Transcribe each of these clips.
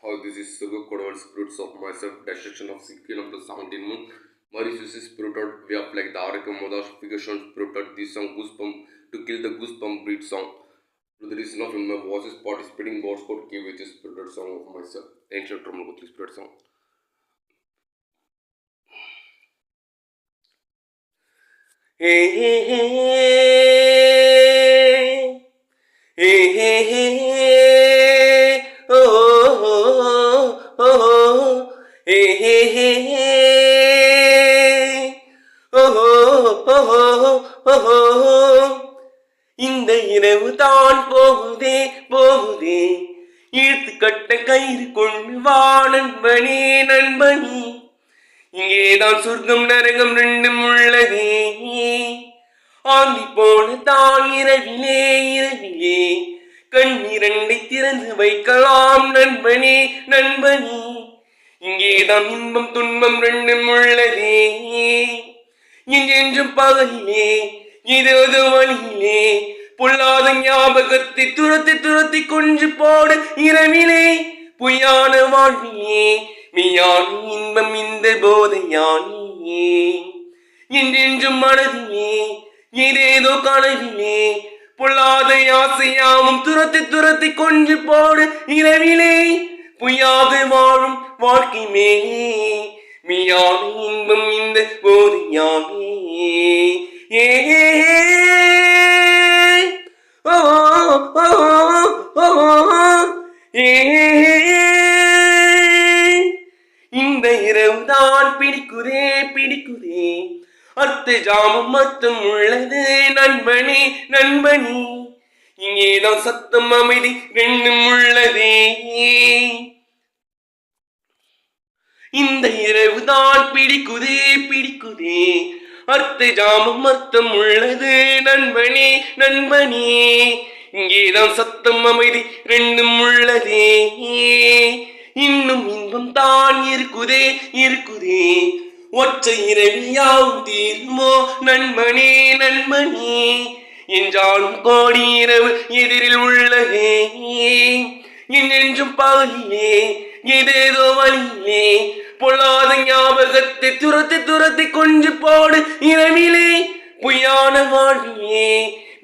This is Sugar Kodwal spirits of myself, destruction of Sikkim of the 17 moon. Mauritius is spirited, we have like the Araka modification spirited this song Goosebump to kill the Goosebump breed song. To the reason of in my voices participating God's code K which is spirited song of myself. Ancient Tromology spirit song. Hey hey hey hey hey hey இந்த இரவு தான் போகுதே போகுதே இழுத்து கட்ட கயிறு கொண்டு வா நண்பனே நண்பனி இங்கேதான் சொர்க்கம் நரகம் ரெண்டும் உள்ளதே ஆங்கி போன தான் இரவிலே இரவிலே கண்ணிரண்டை திறந்து வைக்கலாம் நண்பனே நண்பனி இங்கேதான் இன்பம் துன்பம் ரெண்டும் உள்ளதே என்றென்றும் பகலிலே ஏதோ வழியிலே பொல்லாத ஞாபகத்தை துரத்தி துரத்தி கொஞ்சு போடு இரவிலே பொய்யான வாழ்விலே மெய்யான இன்பம் இந்த போதையானியே என்றென்றும் மனதிலே ஏதேதோ கனவிலே பொல்லாத ஆசையாவும் துரத்தி துரத்தி கொஞ்சு போடு இரவிலே பொய்யாக வாழும் வாழ்க்கை மேலே மெய்யான இன்பம் இந்த போதையானே இந்த இரவு தான் பிடிக்குதே பிடிக்குதே அர்த்த ஜாமம் மொத்தம் உள்ளது நண்பனே நண்பனி இங்கேதான் சத்தம் அமைதி ரெண்டும் உள்ளதே இந்த இரவு தான் பிடிக்குதே பிடிக்குதே அர்த்த ஜாமம் மொத்தம் உள்ளது நண்பனே நண்பனே இங்கேதான் சத்தம் அமைதி ரெண்டும் உள்ளதே இன்னும் இன்பம் தான் இருக்குதே இருக்குதே ஒற்றை இரவியாவும் தீர்மோ நண்பனே நண்பனே என்றாலும் கோடி இரவு எதிரில் உள்ளதே என்றென்றும் பகலிலே ஏதேதோ வழியிலே பொல்லாத ஞாபகத்தை துரத்தி துரத்தி கொஞ்சு போடு இரவிலே பொய்யான வாழ்விலே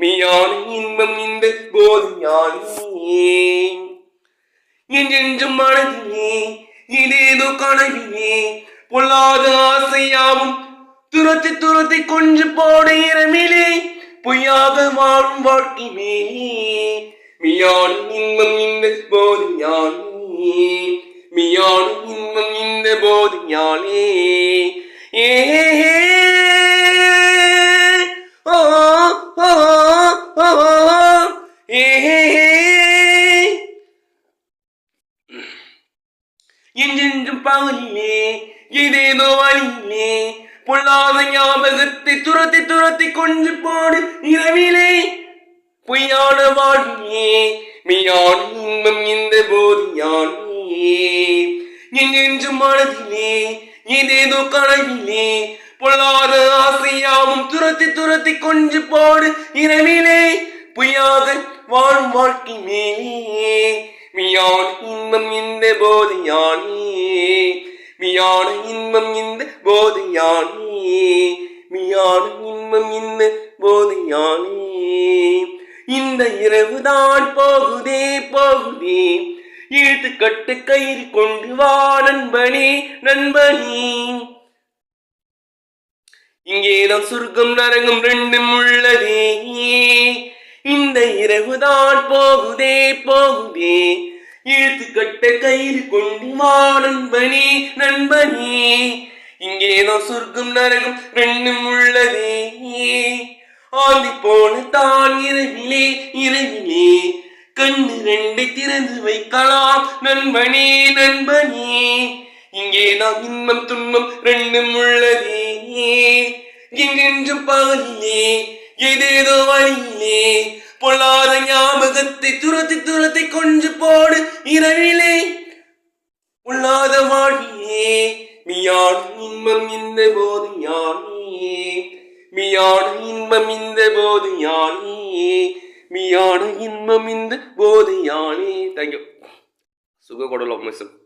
மெய்யான இன்பம் இந்த போதையானியே என்றென்றும் மனதிலே ஏதேதோ கனவிலே பொல்லாத ஆசையாவும் துரத்தி துரத்தி கொஞ்சு போடு இரவிலே பொய்யாக வாழும் வாழ்க்கை மேலே மெய்யான இன்பம் இந்த போதையானியே மெய்யான இன்பம் இந்த போதையாலே என்றென்றும் பகலிலே ஏதேதோ வழியிலே பொல்லாத ஞாபகத்தை துரத்தி துரத்தி கொஞ்சு போடு இரவிலே பொய்யான வாழ்விலே மெய்யான இன்பம் இந்த போதையானே என்றென்றும் மனதிலே ஏதேதோ கனவிலே பொல்லாத ஆசையாவும் துரத்தி துரத்தி கொஞ்சு போடு இரவிலே பொய்யாக வாழும் வாழ்க்கை மேலே மெய்யான இன்பம் இந்த போதையானே மெய்யான இன்பம் இந்த போதையானே மெய்யான இன்பம் இந்த போதையானே இந்த இரவுதான் போகுதே போகுதே இழுத்து கட்டு கயிறு கொண்டு வா நண்பனே நண்பனி இங்கேதான் சொர்க்கம் நரகம் ரெண்டும் உள்ளதே இந்த இரவுதான் போகுதே போகுதே இழுத்து கட்ட கயிறு கொண்டு வா நண்பனே நண்பனே இங்கேதான் சொர்க்கம் நரகம் ரெண்டும் உள்ளதே ஆந்தி போன தான் இரவிலே இரவிலே கண்ணு ரெண்டை திறந்து வைக்கலாம் நண்பனே நண்பனே இங்கே நாம் இன்பம் துன்பம் ரெண்டும் உள்ளதே எங்கென்றும் பகலிலே ஏதேதோ வழியிலே பொல்லாத ஞாபகத்தை துரத்தி துரத்தி கொஞ்சு போடு இரவிலே உள்ளாத வாழ்விலே மெய்யான இன்பம் இந்த போதையானே மெய்யான இன்பம் இந்த போதையானே மெய்யான இன்பம் இந்த போதையானே. Thank you. Sugar Coddle of myself.